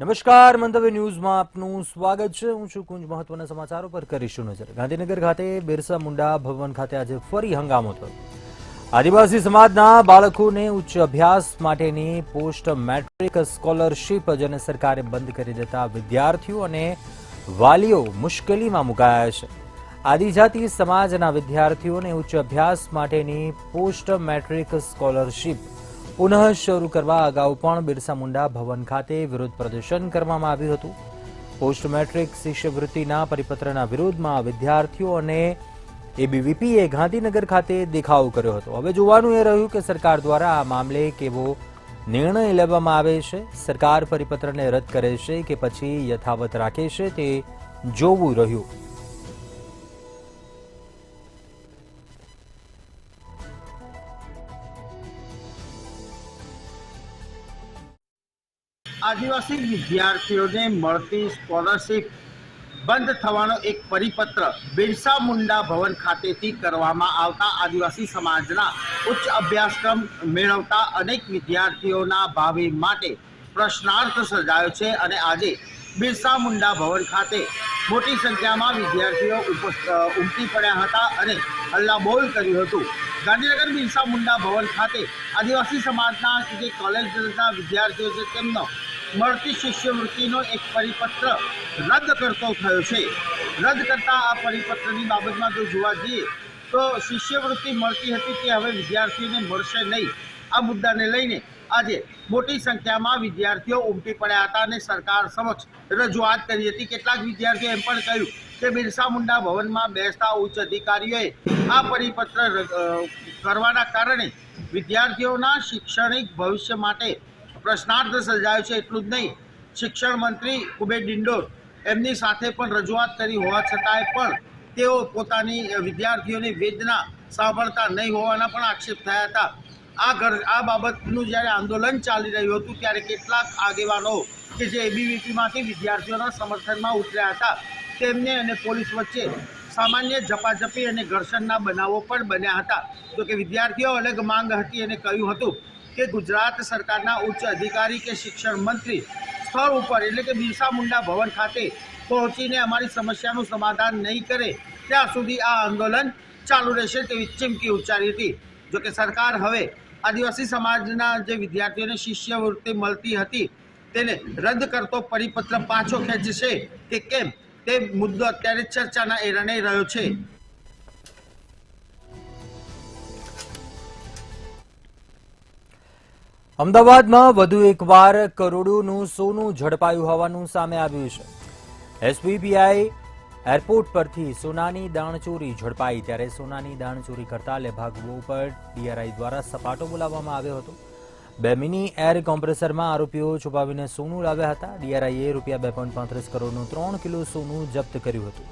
નમસ્કાર, મંતવ્ય ન્યૂઝમાં આપનું સ્વાગત છે। હું છું કુંજ। મહત્વના સમાચારો પર કરીશું નજર। ગાંધીનગર ખાતે બિરસા મુંડા ભવન ખાતે આજે ફરી હંગામો થયો। આદિવાસી સમાજના બાળકોને ઉચ્ચ અભ્યાસ માટેની પોસ્ટ મેટ્રિક સ્કોલરશીપ જેને સરકારે બંધ કરી દેતા વિદ્યાર્થીઓ અને વાલીઓ મુશ્કેલીમાં મુકાયા છે। આદિજાતિ સમાજના વિદ્યાર્થીઓને ઉચ્ચ અભ્યાસ માટેની પોસ્ટ મેટ્રિક સ્કોલરશીપ પુનઃ શરૂ કરવા અગાઉ પણ બિરસા મુંડા ભવન ખાતે વિરોધ પ્રદર્શન કરવામાં આવ્યું હતું। પોસ્ટ મેટ્રિક શિષ્યવૃત્તિના પરિપત્રના વિરોધમાં વિદ્યાર્થીઓ અને એબીવીપીએ ગાંધીનગર ખાતે દેખાવ કર્યો હતો। હવે જોવાનું એ રહ્યું કે સરકાર દ્વારા આ મામલે કેવો નિર્ણય લેવામાં આવે છે। સરકાર પરિપત્રને રદ કરે છે કે પછી યથાવત રાખે છે તે જોવું રહ્યું। आदिवासी विद्यार्थियों ने મળતી સ્કોલરશીપ બંધ થવાનો એક પરિપત્ર બિરસા મુંડા ભવન ખાતેથી કરવામાં આવતા આદિવાસી સમાજના ઉચ્ચ અભ્યાસક્રમ મેળવતા અનેક વિદ્યાર્થીઓના ભાવિ માટે પ્રશ્નાર્થ સર્જાયો છે અને આજે બિરસા મુંડા ભવન ખાતે મોટી સંખ્યામાં વિદ્યાર્થીઓ ઉમટી પડ્યા હતા અને હલ્લાબોલ કર્યું હતું। ગાંધીનગર બિરસા મુંડા ભવન ખાતે આદિવાસી સમાજના જે કોલેજના વિદ્યાર્થીઓ છે તેમનો મળતી શિષ્યવૃત્તિનો એક પરિપત્ર રદ કરતો થયો છે। રદ કરતા આ પરિપત્રની બાબતમાં જો જોવા જઈએ તો શિષ્યવૃત્તિ મળતી હતી તે હવે વિદ્યાર્થીઓને મળશે નહીં। આ મુદ્દાને લઈને આજે મોટી સંખ્યામાં વિદ્યાર્થીઓ ઉમટી પડ્યા હતા અને સરકાર સમક્ષ રજૂઆત કરી હતી। કેટલાક વિદ્યાર્થીઓ એમ પણ કહ્યું કે બિરસા મુંડા ભવનમાં બેસતા ઉચ્ચ અધિકારીઓએ આ પરિપત્ર કરવાના કારણે વિદ્યાર્થીઓના શૈક્ષણિક ભવિષ્ય માટે પ્રશ્નાર્થ સર્જાયો છે। એટલું જ નહીં, શિક્ષણ મંત્રી કુબેર ડિંડોર એમની સાથે પણ રજૂઆત કરી હોવા છતાંય પણ તેઓ પોતાની વિદ્યાર્થીઓની વેદના સાંભળતા નહીં હોવાના પણ આક્ષેપ થયા હતા। આ બાબતનું જ્યારે આંદોલન ચાલી રહ્યું હતું ત્યારે કેટલાક આગેવાનો કે જે એબીવીપીમાંથી વિદ્યાર્થીઓના સમર્થનમાં ઉતર્યા હતા તેમને અને પોલીસ વચ્ચે સામાન્ય ઝપાઝપી અને ઘર્ષણના બનાવો પણ બન્યા હતા। જોકે વિદ્યાર્થીઓ અલગ માંગ હતી અને કહ્યું હતું કે ગુજરાત સરકારના ઉચ્ચ અધિકારી કે શિક્ષણ મંત્રી સ્થળ ઉપર એટલે કે બિરસા મુંડા ભવન ખાતે પહોંચીને અમારી સમસ્યાનું સમાધાન નહીં કરે ત્યાં સુધી આ આંદોલન ચાલુ રહેશે તેવી ચીમકી ઉચ્ચારી હતી। જોકે સરકાર હવે આદિવાસી સમાજના જે વિદ્યાર્થીઓને શિષ્યવૃત્તિ મળતી હતી તેને રદ કરતો પરિપત્ર પાછો ખેંચશે કે કેમ તે મુદ્દો અત્યારે ચર્ચાના એરણે રહ્યો છે। અમદાવાદમાં વધુ એકવાર કરોડોનું સોનું ઝડપાયું હોવાનું સામે આવ્યું છે। એસપીપીઆઈ એરપોર્ટ પરથી સોનાની દાણચોરી ઝડપાઈ ત્યારે સોનાની દાણચોરી કરતા લેભાગવો પર ડીઆરઆઈ દ્વારા સપાટો બોલાવવામાં આવ્યો હતો। 2 મિની એર કોમ્પ્રેસરમાં આરોપીઓ છુપાવીને સોનું લાવ્યા હતા। ડીઆરઆઈએ ₹2.35 કરોડનું 3 કિલો સોનું જપ્ત કર્યું હતું।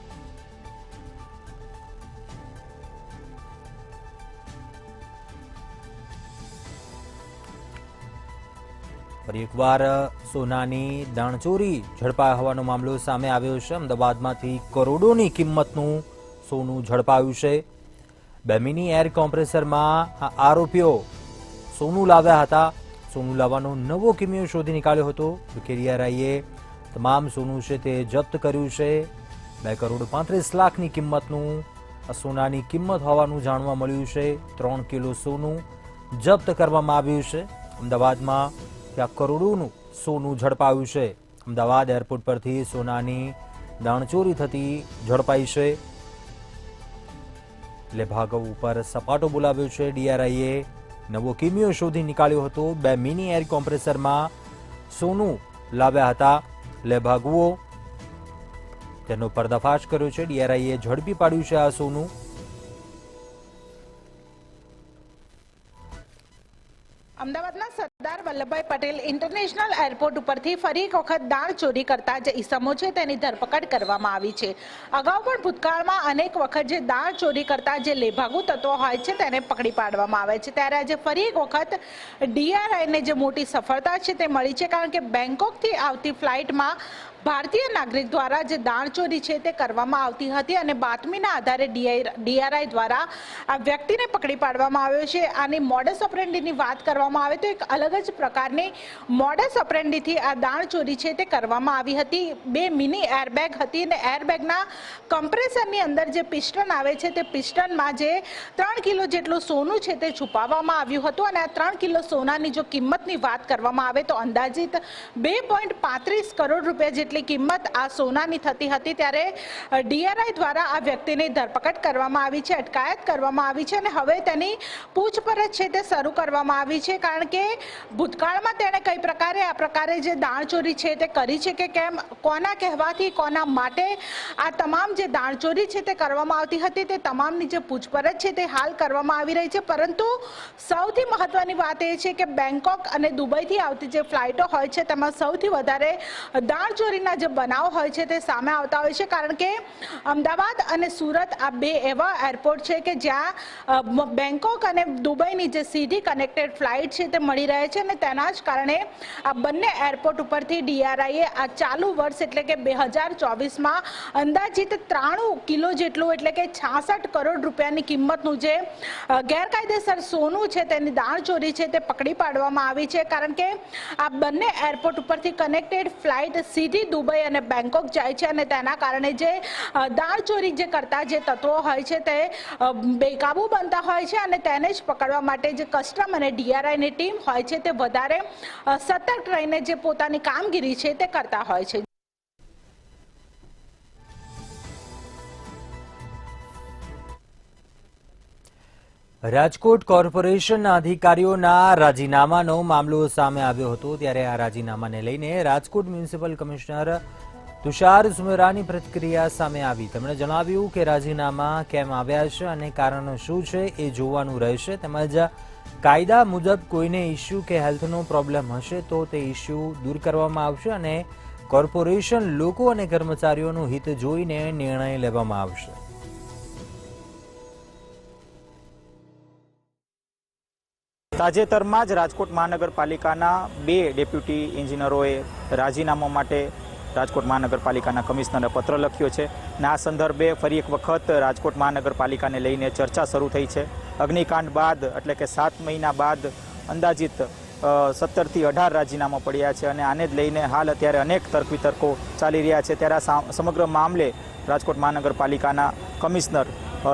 ફરી એકવાર સોનાની દાણચોરી ઝડપાયા હોવાનો મામલો સામે આવ્યો છે। અમદાવાદમાંથી કરોડોની કિંમતનું સોનું ઝડપાયું છે। 2 મિની એર કોમ્પ્રેસરમાં આરોપીઓ સોનું લાવ્યા હતા। સોનું લાવવાનો નવો કિમિયો શોધી નીકાળ્યો હતો। ડીઆરઆઈએ તમામ સોનું છે તે જપ્ત કર્યું છે। 2.35 કરોડ કિંમતનું સોનાની કિંમત હોવાનું જાણવા મળ્યું છે। 3 કિલો સોનું જપ્ત કરવામાં આવ્યું છે। અમદાવાદમાં ત્યાં કરોડોનું સોનું ઝડપાયું છે। અમદાવાદ એરપોર્ટ પરથી સોનાની દાણચોરી થતી ઝડપાઈ છે। લેભાગવ ઉપર સપાટો બોલાવ્યો છે। ડીઆરઆઈએ નવો કિમિયો શોધી નીકાળ્યો હતો। 2 મિની એર કોમ્પ્રેસરમાં સોનું લાવ્યા હતા લેભાગવો, તેનો પર્દાફાશ કર્યો છે। ડીઆરઆઈએ ઝડપી પાડ્યું છે આ સોનું। અમદાવાદના સરદાર વલ્લભભાઈ પટેલ ઇન્ટરનેશનલ એરપોર્ટ ઉપરથી ફરી એક વખત દાણ ચોરી કરતા જે ઇસમો છે તેની ધરપકડ કરવામાં આવી છે। અગાઉ પણ ભૂતકાળમાં અનેક વખત જે દાણ ચોરી કરતા જે લેભાગુ તત્વો હોય છે તેને પકડી પાડવામાં આવે છે ત્યારે આજે ફરી એક વખત ડીઆરઆઈને જે મોટી સફળતા છે તે મળી છે, કારણ કે બેંકોકથી આવતી ફ્લાઇટમાં ભારતીય નાગરિક દ્વારા જે દાણચોરી છે તે કરવામાં આવતી હતી અને બાતમીના આધારે ડીઆરઆઈ દ્વારા આ વ્યક્તિને પકડી પાડવામાં આવ્યો છે. આની મોડસ ઓપરેન્ડીની વાત કરવામાં આવે તો એક અલગ જ પ્રકારની મોડસ ઓપરેન્ડીથી આ દાણચોરી છે તે કરવામાં આવી હતી. 2 મિની એરબેગ હતી અને એરબેગના કમ્પ્રેસરની અંદર જે પિસ્ટન આવે છે તે પિસ્ટનમાં જે 3 કિલો જેટલું સોનું છે તે છુપાવવામાં આવ્યું હતું અને આ 3 કિલો સોનાની જો કિંમતની વાત કરવામાં આવે તો અંદાજિત 2.35 કરોડ રૂપિયા જેટલી કિંમત આ સોનાની થતી હતી. ત્યારે ડીઆરઆઈ દ્વારા આ વ્યક્તિની ધરપકડ કરવામાં આવી છે, અટકાયત કરવામાં આવી છે અને હવે તેની પૂછપરછ છે તે શરૂ કરવામાં આવી છે. કારણ કે ભૂતકાળમાં તેણે કઈ પ્રકારે આ પ્રકારે જે દાણચોરી છે તે કરી છે કે કેમ, કોના કહેવાથી, કોના માટે આ તમામ જે દાણચોરી છે તે કરવામાં આવતી હતી, તે તમામની જે પૂછપરછ છે તે હાલ કરવામાં આવી રહી છે. પરંતુ સૌથી મહત્વની વાત એ છે કે બેંકોક અને દુબઈથી આવતી જે ફ્લાઇટો હોય છે તેમાં સૌથી વધારે દાણચોરીના જે બનાવ હોય છે તે સામે આવતા હોય છે. કારણ કે અમદાવાદ અને સુરત આ 2 એવા એરપોર્ટ છે કે જ્યાં બેંકોક અને દુબઈની જે સીધી કનેક્ટેડ ફ્લાઇટ છે તે મળી રહે છે અને તેના જ કારણે આ બંને એરપોર્ટ ઉપરથી ડીઆરઆઈએ આ ચાલુ વર્ષ એટલે કે 2024માં અંદાજિત 93 કિલો જેટલું એટલે કે 66 કરોડ રૂપિયાની કિંમતનું જે ગેરકાયદેસર સોનું છે તેની દાણચોરી છે તે પકડી પાડવામાં આવી છે. કારણ કે આ બંને એરપોર્ટ ઉપરથી કનેક્ટેડ ફ્લાઇટ સીધી દુબઈ અને બેંકોક જાય છે અને તેના કારણે જે દાણચોરી જે કરતા જે તત્વો હોય છે તે બેકાબુ બનતા હોય છે અને તેને જ પકડવા માટે જે કસ્ટમ અને ડીઆરઆઈની ટીમ હોય છે તે વધારે સતર્ક રહીને જે પોતાની કામગીરી છે તે કરતા હોય છે. રાજકોટ કોર્પોરેશનના અધિકારીઓના રાજીનામાનો મામલો સામે આવ્યો હતો. ત્યારે આ રાજીનામાને લઈને રાજકોટ મ્યુનિસિપલ કમિશનર તુષાર સુમેરાની પ્રતિક્રિયા સામે આવી. તેમણે જણાવ્યું કે રાજીનામા કેમ આવ્યા છે અને કારણ શું છે એ જોવાનું રહેશે. તેમજ કાયદા મુજબ કોઈને ઇસ્યુ કે હેલ્થનો પ્રોબ્લેમ હશે તો તે ઇસ્યુ દૂર કરવામાં આવશે અને કોર્પોરેશન લોકો અને કર્મચારીઓનું હિત જોઈને નિર્ણય લેવામાં આવશે. તાજેતરમાં જ રાજકોટ મહાનગરપાલિકાના 2 ડેપ્યુટી એન્જિનિયરોએ રાજીનામા માટે રાજકોટ મહાનગરપાલિકાના કમિશનરને પત્ર લખ્યો છે અને આ સંદર્ભે ફરી એક વખત રાજકોટ મહાનગરપાલિકાને લઈને ચર્ચા શરૂ થઈ છે. અગ્નિકાંડ બાદ એટલે કે 7 મહિના બાદ અંદાજિત 17 થી 18 રાજીનામા પડ્યા છે અને આને જ લઈને હાલ અત્યારે અનેક તર્ક વિતર્કો ચાલી રહ્યા છે. ત્યારે આ સમગ્ર મામલે રાજકોટ મહાનગરપાલિકાના કમિશનર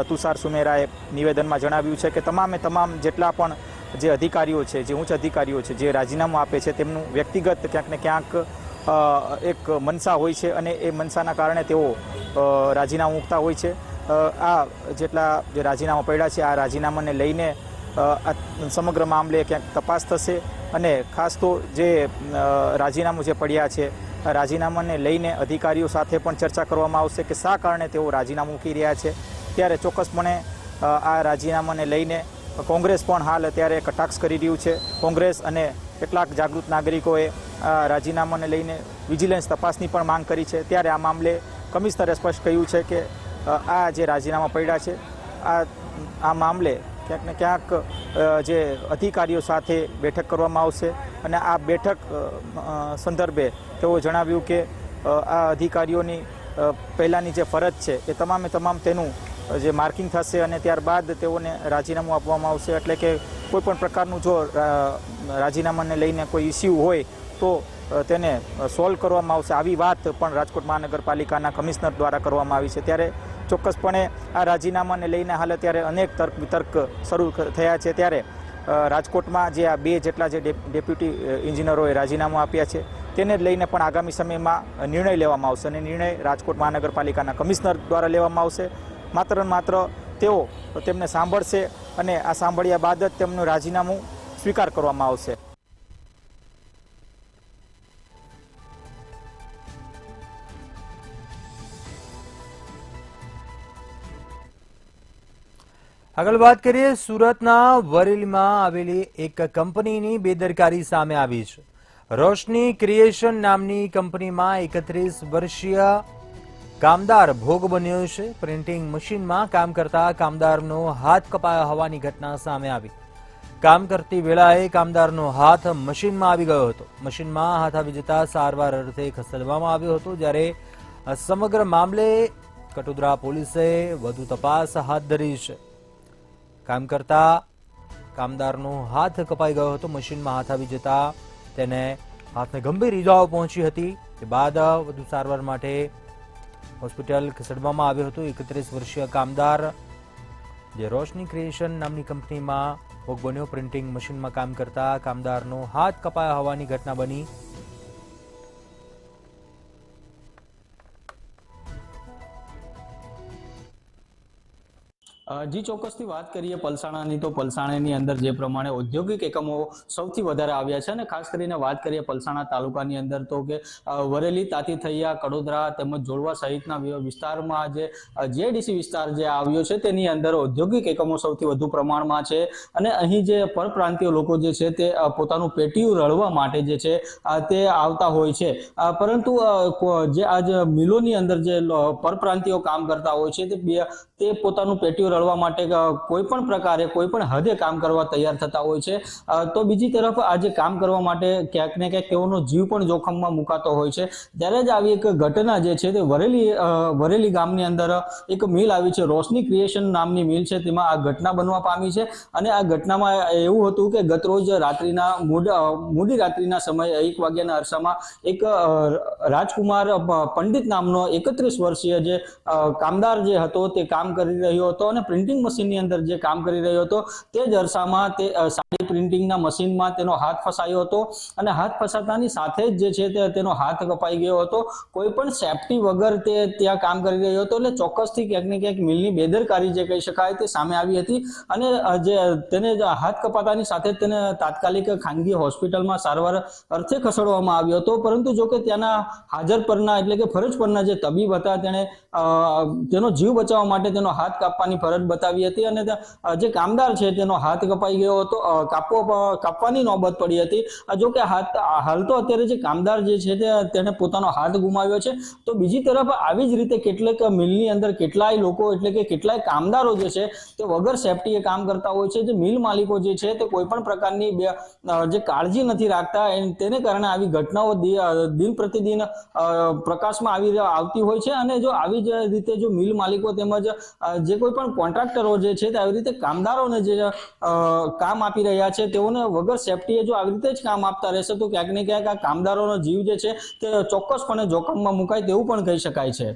તુષાર સુમેરાએ નિવેદનમાં જણાવ્યું છે કે તમામ જેટલા પણ જે અધિકારીઓ છે, જે ઉચ્ચ અધિકારીઓ છે, જે રાજીનામું આપે છે તેમનું વ્યક્તિગત ક્યાંક ને ક્યાંક એક મનસા હોય છે અને એ મનસાના કારણે તેઓ રાજીનામું મૂકતા હોય છે. આ જેટલા જે રાજીનામા પડ્યા છે આ રાજીનામાને લઈને સમગ્ર મામલે ક્યાંક તપાસ થશે અને ખાસ તો જે રાજીનામું જે પડ્યા છે રાજીનામાને લઈને અધિકારીઓ સાથે પણ ચર્ચા કરવામાં આવશે કે શા કારણે તેઓ રાજીનામું મૂકી રહ્યા છે. ત્યારે ચોક્કસપણે આ રાજીનામાને લઈને કોંગ્રેસ પણ હાલ અત્યારે કટાક્ષ કરી રહ્યું છે. કોંગ્રેસ અને કેટલાક જાગૃત નાગરિકોએ રાજીનામાને લઈને વિજિલન્સ તપાસની પણ માંગ કરી છે. ત્યારે આ મામલે કમિશનરે સ્પષ્ટ કહ્યું છે કે આ જે રાજીનામા પડ્યા છે આ મામલે ક્યાંક ને ક્યાંક જે અધિકારીઓ સાથે બેઠક કરવામાં આવશે અને આ બેઠક સંદર્ભે તેઓ જણાવ્યું કે આ અધિકારીઓની પહેલાંની જે ફરજ છે એ તમામ તેનું જે માર્કિંગ થશે અને ત્યારબાદ તેઓને રાજીનામું આપવામાં આવશે. એટલે કે કોઈપણ પ્રકારનું જો રાજીનામાને લઈને કોઈ ઇસ્યુ હોય તો તેને સોલ્વ કરવામાં આવશે. આવી વાત પણ રાજકોટ મહાનગરપાલિકાના કમિશનર દ્વારા કરવામાં આવી છે. ત્યારે ચોક્કસપણે આ રાજીનામાને લઈને હાલ અત્યારે અનેક તર્ક વિતર્ક શરૂ થયા છે. ત્યારે રાજકોટમાં જે આ 2 જેટલા જે ડેપ્યુટી એન્જિનિયરોએ રાજીનામું આપ્યા છે તેને લઈને પણ આગામી સમયમાં નિર્ણય લેવામાં આવશે અને નિર્ણય રાજકોટ મહાનગરપાલિકાના કમિશનર દ્વારા લેવામાં આવશે. માત્ર તેઓ તેમને સાંભળશે અને આ સાંભળ્યા બાદ જ તેમનું રાજીનામું સ્વીકાર કરવામાં આવશે. આગળ વાત કરીએ, સુરતના વરેલીમાં આવેલી એક કંપનીની બેદરકારી સામે આવી છે. રોશની ક્રિએશન નામની કંપનીમાં 31 વર્ષીય કામદાર ભોગ બન્યો છે. પ્રિન્ટિંગ મશીનમાં કામ કરતા કામદારનો હાથ કપાયો હોવાની ઘટના સામે આવી. કામ કરતી વેળાએ કામદારનો હાથ મશીનમાં આવી ગયો હતો. મશીનમાં હાથ આવી જતા સારવાર અર્થે ખસેડવામાં આવ્યો હતો. જ્યારે સમગ્ર મામલે કટોદરા પોલીસે વધુ તપાસ હાથ ધરી છે. કામ કરતા કામદારનો હાથ કપાઈ ગયો હતો. મશીનમાં હાથ આવી જતા તેને હાથને ગંભીર ઈજાઓ પહોંચી હતી. તે બાદ વધુ સારવાર માટે હોસ્પિટલ ખસેડવામાં આવ્યો હતો. 31 વર્ષીય કામદાર જે રોશની ક્રિએશન નામની કંપનીમાં ભોગ બન્યો. પ્રિન્ટિંગ મશીનમાં કામ કરતા કામદારનો હાથ કપાયા હોવાની ઘટના બની. જી ચોક્કસથી વાત કરીએ પલસાણાની તો પલસાણાની અંદર જે પ્રમાણે ઔદ્યોગિક એકમો સૌથી વધારે આવ્યા છે અને ખાસ કરીને વાત કરીએ પલસાણા તાલુકાની અંદર તો કે વરેલી, તાતીથૈયા, કડોદરા તેમજ જોડવા સહિતના વિસ્તારમાં જે જેડીસી વિસ્તાર જે આવ્યો છે તેની અંદર ઔદ્યોગિક એકમો સૌથી વધુ પ્રમાણમાં છે અને અહીં જે પરપ્રાંતીય લોકો જે છે તે પોતાનું પેટીયું રળવા માટે જે છે તે આવતા હોય છે. પરંતુ જે આજ મિલોની અંદર જે પરપ્રાંતીયો કામ કરતા હોય છે તે પોતાનું પેટીયું રળવા માટે કોઈ પણ પ્રકારે કોઈ પણ હદે કામ કરવા તૈયાર થતા હોય છે. તો બીજી તરફ આજે કામ કરવા માટે ક્યાંક ને ક્યાંક તેઓનો જીવ પણ જોખમમાં મુકાતો હોય છે. ત્યારે જ આવી એક ઘટના જે છે તે વરેલી ગામની અંદર એક મિલ આવી છે, રોશની ક્રિએશન નામની મિલ છે, તેમાં આ ઘટના બનવા પામી છે. અને આ ઘટનામાં એવું હતું કે ગતરોજ રાત્રિના મોડી રાત્રિના સમયે 1 વાગ્યાના અરસામાં એક રાજકુમાર પંડિત નામનો 31 વર્ષીય જે કામદાર જે હતો તે કામ કરી રહ્યો હતો અને પ્રિન્ટિંગ મશીનની અંદર જે કામ કરી રહ્યો હતો તે જ અરસામાં તે સાડી પ્રિન્ટિંગના મશીનમાં તેનો હાથ ફસાયો હતો અને હાથ ફસાતાની સાથે જ જે છે તેનો હાથ કપાઈ ગયો હતો. કોઈ પણ સેફટી વગર તે ત્યાં કામ કરી રહ્યો હતો. એટલે ચોક્કસથી ક્યાંક ને ક્યાંક મિલની બેદરકારી જે કહી શકાય તે સામે આવી હતી અને જે તેને હાથ કપાતાની સાથે તેને તાત્કાલિક ખાનગી હોસ્પિટલમાં સારવાર અર્થે ખસેડવામાં આવ્યો હતો. પરંતુ જો કે ત્યાંના હાજર પરના એટલે કે ફરજ પરના જે તબીબ હતા તેણે તેનો જીવ બચાવવા માટે તેનો હાથ કાપવાની ફરજ બતાવી હતી અને જે કામદાર છે તેનો હાથ કપાઈ ગયો હતો, કાપવાની નોબત પડી હતી. જો કે હાલ તો અત્યારે જે કામદાર જે છે તેને પોતાનો હાથ ગુમાવ્યો છે. તો બીજી તરફ આવી જ રીતે કેટલાક મિલની અંદર કેટલાય લોકો એટલે કે કેટલાય કામદારો જે છે તે વગર સેફટીએ કામ કરતા હોય છે. જે મિલ માલિકો જે છે તે કોઈ પણ પ્રકારની જે કાળજી નથી રાખતા તેને કારણે આવી ઘટનાઓ દિન પ્રતિદિન પ્રકાશમાં આવતી હોય છે. અને જો આવી જ રીતે જો મિલ માલિકો તેમજ જે કોઈ પણ કોન્ટ્રાક્ટરો જે છે તે આવી રીતે કામદારોને જે કામ આપી રહ્યા છે તેઓને વગર સેફટીએ જો આવી રીતે જ કામ આપતા રહેશે તો ક્યાંક ને ક્યાંક આ કામદારોનો જીવ જે છે તે ચોક્કસપણે જોખમમાં મુકાય તેવું પણ કહી શકાય છે.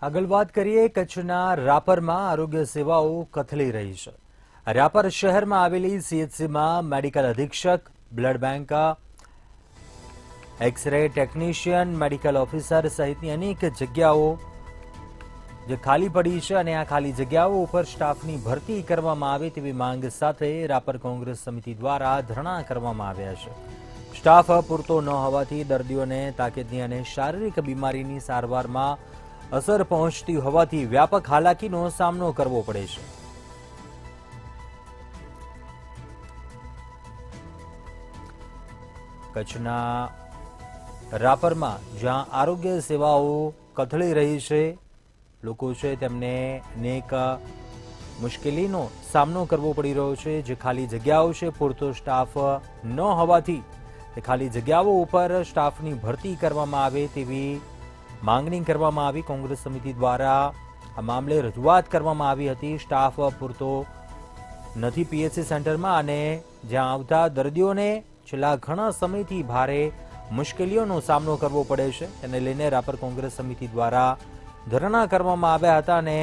આગળ વાત કરીએ કચ્છના રાપરમાં આરોગ્ય સેવાઓ કથળી રહી છે. રાપર શહેરમાં આવેલી સીએચસીમાં મેડિકલ અધિક્ષક, blood bank, X-ray technician, medical officer સહિતની અનેક જગ્યાઓ જે ખાલી પડી છે અને આ ખાલી જગ્યાઓ ઉપર સ્ટાફની ભરતી કરવામાં આવે તેવી માંગ સાથે રાપર કોંગ્રેસ સમિતિ દ્વારા ધરણા કરવામાં આવ્યા છે. સ્ટાફ પૂરતો ન હોવાથી દર્દીઓને તાકીદની અને શારીરિક બીમારીની સારવારમાં અસર પહોંચતી હોવાથી વ્યાપક હાલાકીનો સામનો કરવો પડે છે. કચ્છના રાપરમાં જ્યાં આરોગ્ય સેવાઓ કથળી રહી છે, લોકો છે તેમને અનેક મુશ્કેલીનો સામનો કરવો પડી રહ્યો છે. જે ખાલી જગ્યાઓ છે પૂરતો સ્ટાફ ન હોવાથી તે ખાલી જગ્યાઓ ઉપર સ્ટાફની ભરતી કરવામાં આવે તેવી માંગણી કરવામાં આવી. કોંગ્રેસ સમિતિ દ્વારા આ મામલે રજૂઆત કરવામાં આવી હતી. સ્ટાફ પૂરતો નથી પીએચસી સેન્ટરમાં અને જ્યાં આવતા દર્દીઓને છેલ્લા ઘણા સમયથી ભારે મુશ્કેલીઓનો સામનો કરવો પડે છે. તેને લઈને રાપર કોંગ્રેસ સમિતિ દ્વારા ધરણા કરવામાં આવ્યા હતા અને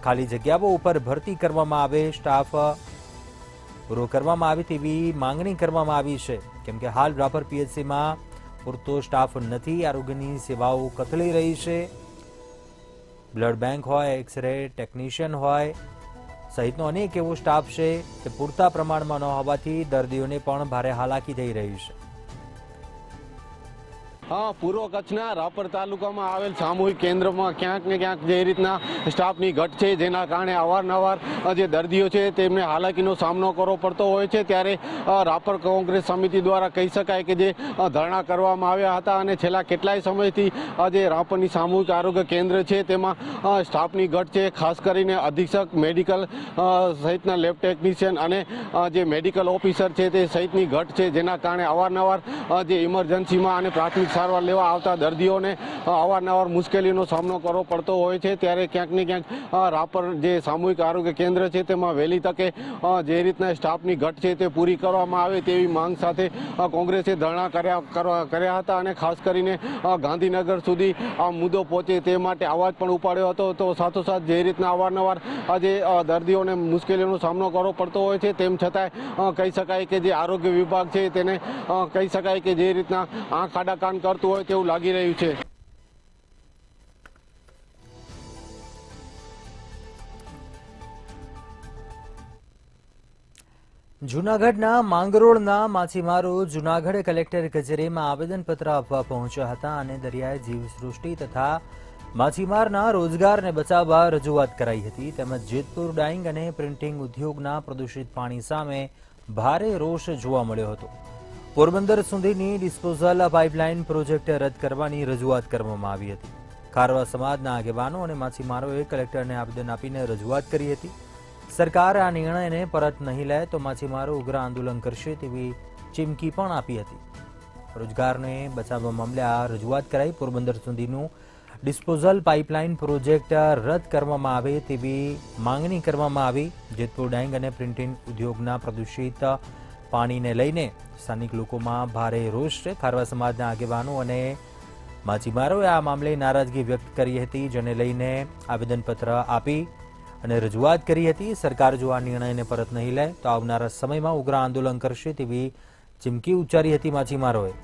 ખાલી જગ્યાઓ ઉપર ભરતી કરવામાં આવે, સ્ટાફ પૂરો કરવામાં આવે તેવી માંગણી કરવામાં આવી છે. કેમ કે હાલ રાપર પીએચસીમાં પૂરતો સ્ટાફ નથી. આરોગ્યની સેવાઓ કથળી રહી છે. બ્લડ બેંક હોય, એક્સરે ટેકનિશિયન હોય સહિતનો અનેક એવો સ્ટાફ છે તે પૂરતા પ્રમાણમાં ન હોવાથી દર્દીઓને પણ ભારે હાલાકી થઈ રહી છે. પૂર્વ કચ્છના રાપર તાલુકામાં આવેલ સામૂહિક કેન્દ્રમાં ક્યાંક ને ક્યાંક જે રીતના સ્ટાફની ઘટ છે, જેના કારણે અવારનવાર જે દર્દીઓ છે તેમને હાલાકીનો સામનો કરવો પડતો હોય છે, ત્યારે રાપર કોંગ્રેસ સમિતિ દ્વારા કહી શકાય કે જે ધરણા કરવામાં આવ્યા હતા અને છેલ્લા કેટલાય સમયથી જે રાપરની સામૂહિક આરોગ્ય કેન્દ્ર છે તેમાં સ્ટાફની ઘટ છે. ખાસ કરીને અધિક્ષક, મેડિકલ સહિતના લેબ ટેકનિશિયન અને જે મેડિકલ ઓફિસર છે તે સહિતની ઘટ છે, જેના કારણે અવારનવાર જે ઇમરજન્સીમાં અને પ્રાથમિક સારવાર લેવા આવતા દર્દીઓને અવારનવાર મુશ્કેલીનો સામનો કરવો પડતો હોય છે. ત્યારે ક્યાંક ને ક્યાંક રાપર જે સામૂહિક આરોગ્ય કેન્દ્ર છે તેમાં વહેલી તકે જે રીતના સ્ટાફની ઘટ છે તે પૂરી કરવામાં આવે તેવી માંગ સાથે કોંગ્રેસે ધરણા કર્યા હતા અને ખાસ કરીને ગાંધીનગર સુધી આ મુદ્દો પહોંચે તે માટે અવાજ પણ ઉપાડ્યો હતો. તો સાથોસાથ જે રીતના અવારનવાર આજે દર્દીઓને મુશ્કેલીઓનો સામનો કરવો પડતો હોય છે, તેમ છતાંય કહી શકાય કે જે આરોગ્ય વિભાગ છે તેને કહી શકાય કે જે રીતના આંખ આડા કાન કરતું હોય તેવું લાગી રહ્યું છે. જૂનાગઢના માંગરોળના માછીમારો જૂનાગઢ કલેક્ટર કચેરીમાં આવેદનપત્ર આપવા પહોંચ્યા હતા અને દરિયાઈ જીવસૃષ્ટિ તથા માછીમારના રોજગારને બચાવવા રજૂઆત કરાઈ હતી. તેમજ જેતપુર ડાઇંગ અને પ્રિન્ટિંગ ઉદ્યોગના પ્રદૂષિત પાણી સામે ભારે રોષ જોવા મળ્યો હતો. પોરબંદર સુધીની ડિસ્પોઝલ પાઇપલાઇન પ્રોજેક્ટ રદ કરવાની રજૂઆત કરવામાં આવી હતી. ખારવા સમાજના આગેવાનો અને માછીમારોએ કલેક્ટરને આવેદન આપીને રજૂઆત કરી હતી. સરકાર આ નિર્ણયને પરત નહીં લે તો માછીમારો ઉગ્ર આંદોલન કરશે તેવી ચીમકી પણ આપી હતી. રોજગારને બચાવવા મામલે આ રજૂઆત કરાઈ. પોરબંદર સુધીનું ડિસ્પોઝલ પાઇપલાઇન પ્રોજેક્ટ રદ કરવામાં આવે તેવી માંગણી કરવામાં આવી. જેતપુર ડાઇંગ અને પ્રિન્ટિંગ ઉદ્યોગના પ્રદૂષિત પાણીને લઈને સ્થાનિક લોકોમાં ભારે રોષ છે. ખારવા સમાજના આગેવાનો અને માછીમારોએ આ મામલે નારાજગી વ્યક્ત કરી હતી, જેને લઈને આવેદનપત્ર આપી અને રજૂઆત કરી હતી. સરકાર જો આ નિર્ણયને પરત નહીં લે તો આવનારા સમયમાં ઉગ્ર આંદોલન કરશે તેવી ચીમકી ઉચ્ચારી હતી માછીમારોએ.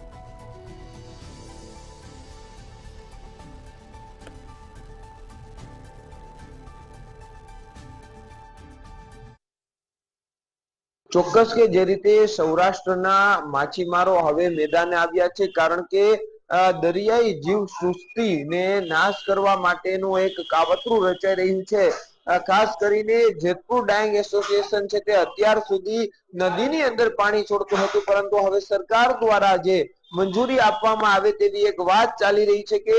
ચોક્કસ કે જે રીતે સૌરાષ્ટ્રના માછીમારો હવે મેદાને આવ્યા છે, કારણ કે દરિયાઈ જીવ સૃષ્ટિને નાશ કરવા માટેનું એક કાવતરું રચાઈ રહ્યું છે. ખાસ કરીને જેતપુર ડાઇંગ એસોસિએશન છે તે અત્યાર સુધી નદીની અંદર પાણી છોડતું હતું, પરંતુ હવે સરકાર દ્વારા જે મંજૂરી આપવામાં આવે તેવી એક વાત ચાલી રહી છે કે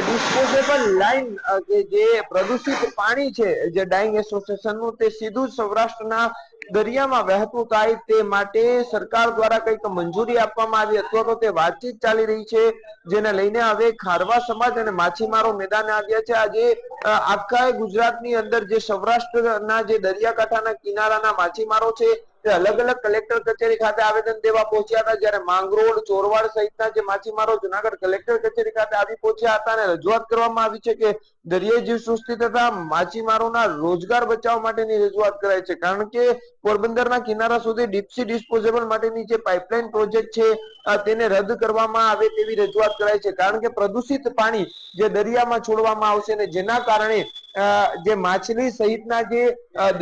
ડિસ્પોઝેબલ લાઇન કે જે પ્રદૂષિત પાણી છે જે ડાઇંગ એસોસિએશનનું તે સીધું જ સૌરાષ્ટ્રના દરિયામાં વહેતું થાય તે માટે સરકાર દ્વારા કંઈક મંજૂરી આપવામાં આવી અથવા તો તે વાતચીત ચાલી રહી છે, જેને લઈને હવે ખારવા સમાજ અને માછીમારો મેદાને આવ્યા છે. આજે આખા ગુજરાતની અંદર જે સૌરાષ્ટ્રના જે દરિયાકાંઠાના કિનારાના માછીમારો છે તે અલગ અલગ કલેક્ટર કચેરી ખાતે આવેદન દેવા પહોંચ્યા હતા, જ્યારે માંગરોળ, ચોરવાડ સહિતના જે માછીમારો જુનાગઢ કલેક્ટર કચેરી ખાતે આવી પહોંચ્યા હતા અને રજૂઆત કરવામાં આવી છે કે દરિયાઈ જીવસૃષ્ટિ તથા માછીમારોના રોજગાર બચાવવા માટેની રજૂઆત કરાઈ છે. કારણ કે પોરબંદરના કિનારા સુધી ડીપસી ડિસ્પોઝેબલ માટેની જે પાઇપલાઇન પ્રોજેક્ટ છે તેને રદ કરવામાં આવે તેવી રજૂઆત કરાઈ છે, કારણ કે પ્રદૂષિત પાણી જે દરિયામાં છોડવામાં આવશે ને જેના કારણે જે માછલી સહિતના જે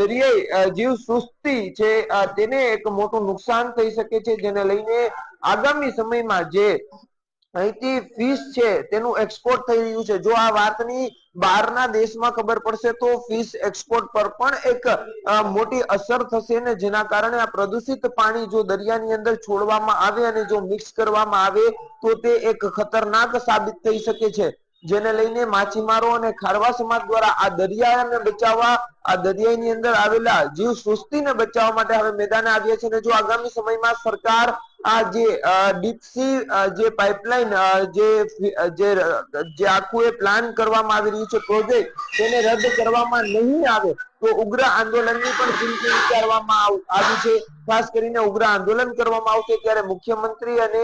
દરિયાઈ જીવ સૃષ્ટિ છે તેને એક મોટું નુકસાન થઈ શકે છે, જેને લઈને આગામી સમયમાં જે અહીંથી ફિશ છે તેનું એક્સપોર્ટ થઈ રહ્યું છે, જો આ વાતની બહારના દેશમાં ખબર પડશે તો ફિશ એક્સપોર્ટ પર પણ એક મોટી અસર થશે ને જેના કારણે આ પ્રદૂષિત પાણી જો દરિયાની અંદર છોડવામાં આવે અને જો મિક્સ કરવામાં આવે તો તે એક ખતરનાક સાબિત થઈ શકે છે, જેને લઈને માછીમારો અને ખારવા સમાજ દ્વારા આ દરિયાને બચાવવા, આ દરિયાની અંદર આવેલા જીવ સૃષ્ટિને બચાવવા માટે હવે મેદાને આવ્યા છે. અને જો આગામી સમયમાં સરકાર આ જે ડીપસી જે પાઇપલાઇન જે આખું એ પ્લાન કરવામાં આવી રહ્યું છે પ્રોજેક્ટ તેને રદ કરવામાં નહીં આવે તો ઉગ્ર આંદોલનની પણ ચીમકી ઉચ્ચારવામાં આવી છે. ખાસ કરીને ઉગ્ર આંદોલન કરવામાં આવશે ત્યારે મુખ્યમંત્રી અને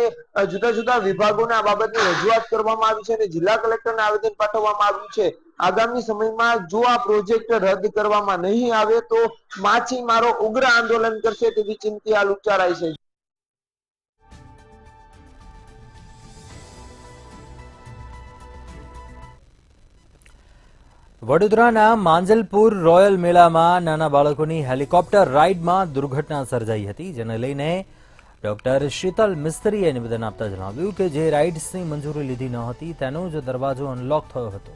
જુદા જુદા વિભાગોને આ બાબતની રજૂઆત કરવામાં આવી છે અને જિલ્લા કલેક્ટરને આવેદન પાઠવવામાં આવ્યું છે. આગામી સમયમાં જો આ પ્રોજેક્ટ રદ કરવામાં નહીં આવે તો માછીમારો ઉગ્ર આંદોલન કરશે તેવી ચીમકી હાલ ઉચ્ચારાઈ છે. વડોદરાના માંજલપુર રોયલ મેળામાં નાના બાળકોની હેલિકોપ્ટર રાઇડમાં દુર્ઘટના સર્જાઈ હતી, જેને લઈને ડોક્ટર શીતલ મિસ્ત્રીએ નિવેદન આપતા જણાવ્યું કે જે રાઇડ્સની મંજૂરી લીધી ન હતી તેનો જ દરવાજો અનલોક થયો હતો.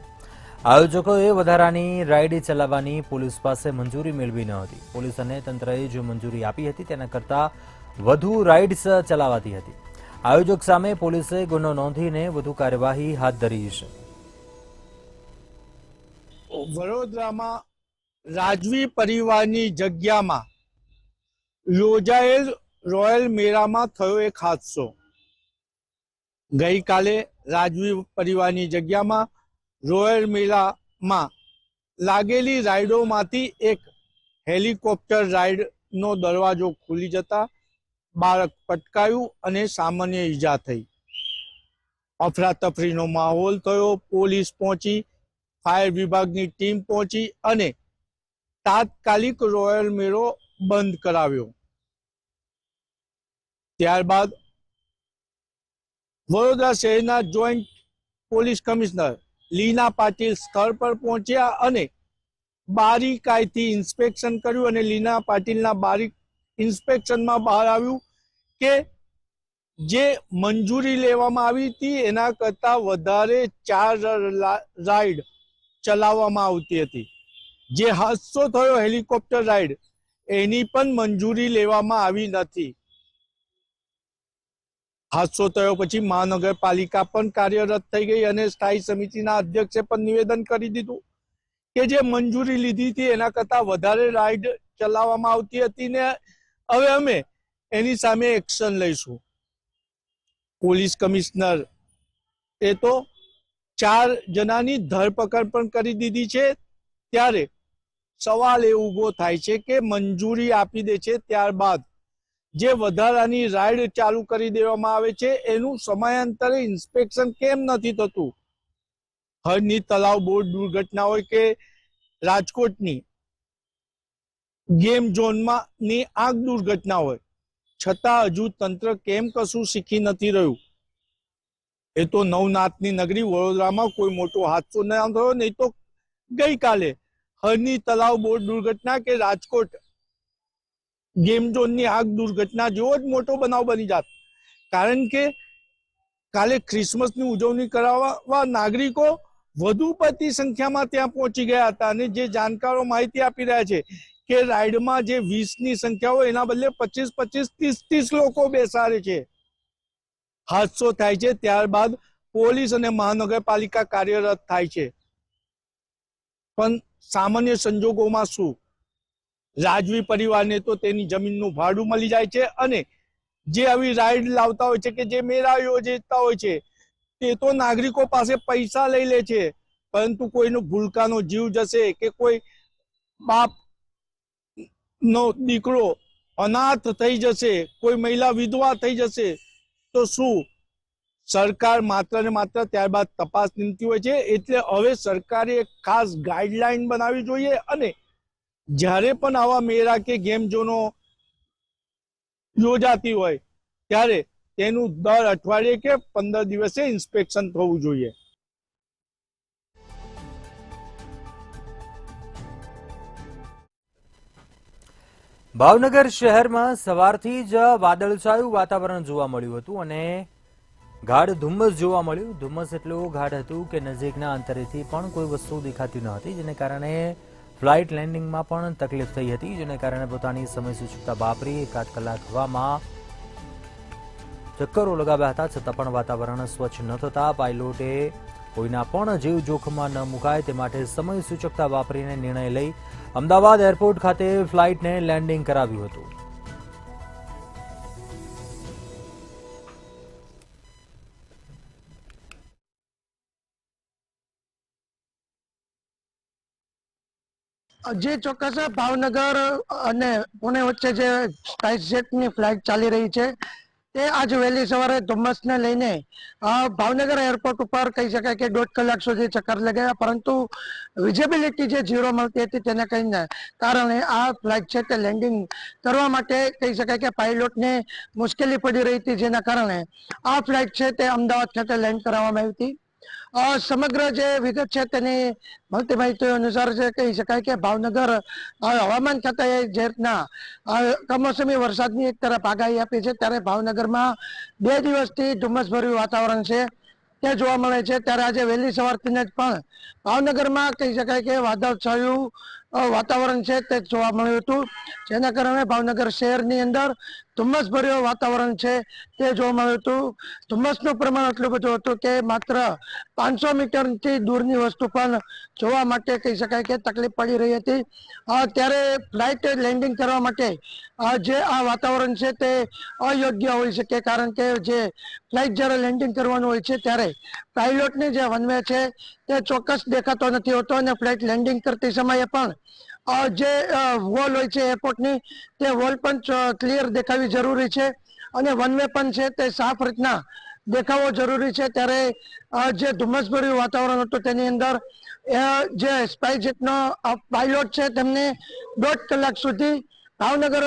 આયોજકોએ વધારાની રાઇડ ચલાવવાની પોલીસ પાસે મંજૂરી મેળવી ન હતી. પોલીસ અને તંત્રએ જે મંજૂરી આપી હતી તેના કરતાં વધુ રાઇડ્સ ચલાવાતી હતી. આયોજક સામે પોલીસે ગુનો નોંધીને વધુ કાર્યવાહી હાથ ધરી છે. વડોદરામાં રાજવી પરિવારની જગ્યામાં યોજાયેલ રોયલ મેળામાં થયો એક હાદસો. ગઈકાલે રાજવી પરિવારની જગ્યામાં રોયલ મેળામાં લાગેલી રાઇડોમાંથી એક હેલિકોપ્ટર રાઇડનો દરવાજો ખુલી જતા બાળક પટકાયું અને સામાન્ય ઈજા થઈ. અફરાતફરીનો માહોલ થયો. પોલીસ પહોંચી, ફાયર વિભાગની ટીમ પહોંચી અને તાત્કાલિક રોયલ મેળો બંધ કરાવ્યો. ત્યારબાદ વડોદરા શહેરના જોઈન્ટ પોલીસ કમિશનર લીના પાટીલ સ્થળ પર પહોંચ્યા અને બારીકાઈથી ઇન્સ્પેક્શન કર્યું અને લીના પાટીલના બારીક ઇન્સ્પેક્શનમાં બહાર આવ્યું કે જે મંજૂરી લેવામાં આવી હતી એના કરતાં વધારે 4 રાઇડ ચલાવવામાં આવતી હતી. જે હાદસો થયો હેલિકોપ્ટર રાઇડ એની પણ મંજૂરી લેવામાં આવી નથી. હાદસો થયો પછી મહાનગરપાલિકા પણ કાર્યરત થઈ ગઈ અને સ્થાયી સમિતિના અધ્યક્ષે પણ નિવેદન કરી દીધું કે જે મંજૂરી લીધી હતી એના કરતાં વધારે રાઇડ ચલાવવામાં આવતી હતી ને હવે અમે એની સામે એક્શન લઈશું. પોલીસ કમિશનર એ તો 4 જણાની ધરપકડ પણ કરી દીધી છે. ત્યારે સવાલ એ ઊભો થાય છે કે મંજૂરી આપી દે છે ત્યારબાદ જે વધારાની રાઇડ ચાલુ કરી દેવામાં આવે છે એનું સમયાંતરે ઇન્સ્પેક્શન કેમ નથી થતું? હરની તલાવ બોટ દુર્ઘટના હોય કે રાજકોટની ગેમ ઝોનમાં ની આગ દુર્ઘટના હોય, છતાં હજુ તંત્ર કેમ કશું શીખી નથી રહ્યું? એ તો નવનાથની નગરી વડોદરામાં કોઈ મોટો હાદસો ન થયો, નહીં તો ગઈકાલે હરની તલાવ બોટ દુર્ઘટના કે રાજકોટ ગેમ ઝોનની આગ દુર્ઘટના જેવો જ મોટો બનાવ બની જાત. કારણ કે કાલે ક્રિસમસની ઉજવણી કરાવવા નાગરિકો વધુ પડતી સંખ્યામાં ત્યાં પહોંચી ગયા હતા અને જે જાણકારો માહિતી આપી રહ્યા છે કે રાઇડમાં જે 20ની સંખ્યા હોય એના બદલે 25, 30 લોકો બેસાડે છે. હાદસો થાય છે ત્યારબાદ પોલીસ અને મહાનગરપાલિકા કાર્યરત થાય છે. પણ સામાન્ય સંજોગોમાં શું, રાજવી પરિવારને તો તેની જમીનનું ભાડું મળી જાય છે અને જે આવી રાઇડ લાવતા હોય છે કે જે મેળા યોજતા હોય છે તે તો નાગરિકો પાસે પૈસા લઈ લે છે, પરંતુ કોઈનો ભૂલકાનો જીવ જશે કે કોઈ બાપ નો દીકરો અનાથ થઈ જશે, કોઈ મહિલા વિધવા થઈ જશે તો શું? સરકાર માત્ર ને માત્ર ત્યારબાદ તપાસ નીતિ હોય છે. એટલે હવે સરકારે એક ખાસ ગાઈડલાઈન બનાવવી જોઈએ અને જ્યારે પણ આવા મેળા કે ગેમ ઝોનો યોજાતી હોય ત્યારે તેનું દર અઠવાડિયે કે 15 દિવસે ઇન્સ્પેક્શન થવું જોઈએ. ભાવનગર શહેરમાં સવારથી જ વાદળછાયું વાતાવરણ જોવા મળ્યું હતું અને ગાઢ ધુમ્મસ જોવા મળ્યું. ધુમ્મસ એટલું ગાઢ હતું કે નજીકના અંતરેથી પણ કોઈ વસ્તુ દેખાતી ન હતી, જેને કારણે ફ્લાઇટ લેન્ડિંગમાં પણ તકલીફ થઈ હતી, જેને કારણે પોતાની સમય સૂચકતા વાપરી 1 કલાક હવામાં ચક્કરો લગાવ્યા હતા. છતાં પણ વાતાવરણ સ્વચ્છ ન થતા પાયલોટે કોઈના પણ જીવ જોખમમાં ન મુકાય તે માટે સમય સૂચકતા વાપરીને નિર્ણય લઈ અમદાવાદ એરપોર્ટ ખાતે ફ્લાઇટને લેન્ડિંગ કરાવ્યું હતું. જે ચોક્કસ ભાવનગર અને પુણે વચ્ચે જે સ્પાઇસજેટની ફ્લાઇટ ચાલી રહી છે તે આજ વહેલી સવારે ધુમ્મસને લઈને ભાવનગર એરપોર્ટ ઉપર કહી શકાય કે 1.5 કલાક સુધી ચક્કર લગાવ્યા, પરંતુ વિઝિબિલિટી જે ઝીરો મળતી હતી તેને કહીને કારણે આ ફ્લાઇટ છે તે લેન્ડિંગ કરવા માટે કહી શકાય કે પાયલોટને મુશ્કેલી પડી રહી હતી, જેના કારણે આ ફ્લાઇટ છે તે અમદાવાદ ખાતે લેન્ડ કરાવવામાં આવી હતી. સમગ્ર જે વિગત છે તેની મળતી માહિતી અનુસાર છે કહી શકાય કે ભાવનગર હવામાન ખાતાએ જે રીતના કમોસમી વરસાદની એક તરફ આગાહી આપી છે, ત્યારે ભાવનગરમાં 2 દિવસથી ધુમ્મસભર્યું વાતાવરણ છે તે જોવા મળે છે. ત્યારે આજે વહેલી સવારથી જ પણ ભાવનગરમાં કહી શકાય કે વાદળછાયું વાતાવરણ છે તે જોવા મળ્યું હતું, જેના કારણે ભાવનગર શહેરની અંદર ધુમ્મસભર્યું વાતાવરણ છે તે જોવા મળ્યું હતું. ધુમ્મસનું પ્રમાણ એટલું બધું હતું કે માત્ર 500 મીટરથી દૂરની વસ્તુ પણ જોવા માટે કહી શકાય કે તકલીફ પડી રહી હતી. ત્યારે ફ્લાઇટ લેન્ડિંગ કરવા માટે જે આ વાતાવરણ છે તે અયોગ્ય હોઈ શકે, કારણ કે જે ફ્લાઇટ જ્યારે લેન્ડિંગ કરવાનું હોય છે ત્યારે પાયલોટને જે વનવે છે તે ચોક્કસ દેખાતો નથી હોતો, અને ફ્લાઇટ લેન્ડિંગ કરતી સમયે પણ જે વોલ હોય છે એરપોર્ટની તે વોલ પણ ક્લિયર દેખાવી જરૂરી છે, અને વનવે પણ છે તે સાફ રીતના દેખાવો જરૂરી છે. ત્યારે જે ધુમ્મસભર્યું વાતાવરણ હતું તેની અંદર જે સ્પાઇસજેટનો પાયલોટ છે તેમને 1.5 કલાક સુધી ભાવનગર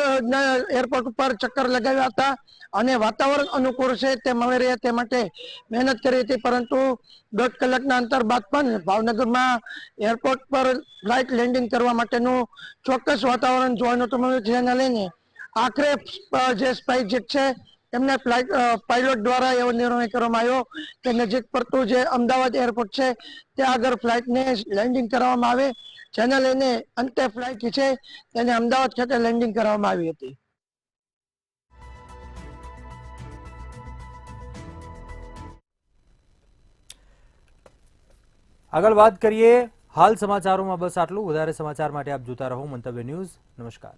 એરપોર્ટ ઉપર ચક્કર લગાવ્યા હતા, અને વાતાવરણ અનુકૂળ છે તે મળી રહે તે માટે મહેનત કરી હતી, પરંતુ 1.5 કલાકના અંતર બાદ પણ ભાવનગરમાં એરપોર્ટ પર ફ્લાઇટ લેન્ડિંગ કરવા માટેનું ચોક્કસ વાતાવરણ જોવા નહોતું મળ્યું, જેને લઈને આખરે જે સ્પાઇસજેટ છે એમને પાયલોટ દ્વારા એવો નિર્ણય કરવામાં આવ્યો કે નજીક પડતું જે અમદાવાદ એરપોર્ટ છે ત્યાં આગળ ફ્લાઇટને લેન્ડિંગ કરવામાં આવે, જેને લઈને અંતે ફ્લાઇટ છે તેને અમદાવાદ ખાતે લેન્ડિંગ કરવામાં આવી હતી. આગળ વાત કરીએ હાલ સમાચારોમાં બસ આટલું. વધારે સમાચાર માટે આપ જોતા રહો મંતવ્ય ન્યૂઝ. નમસ્કાર.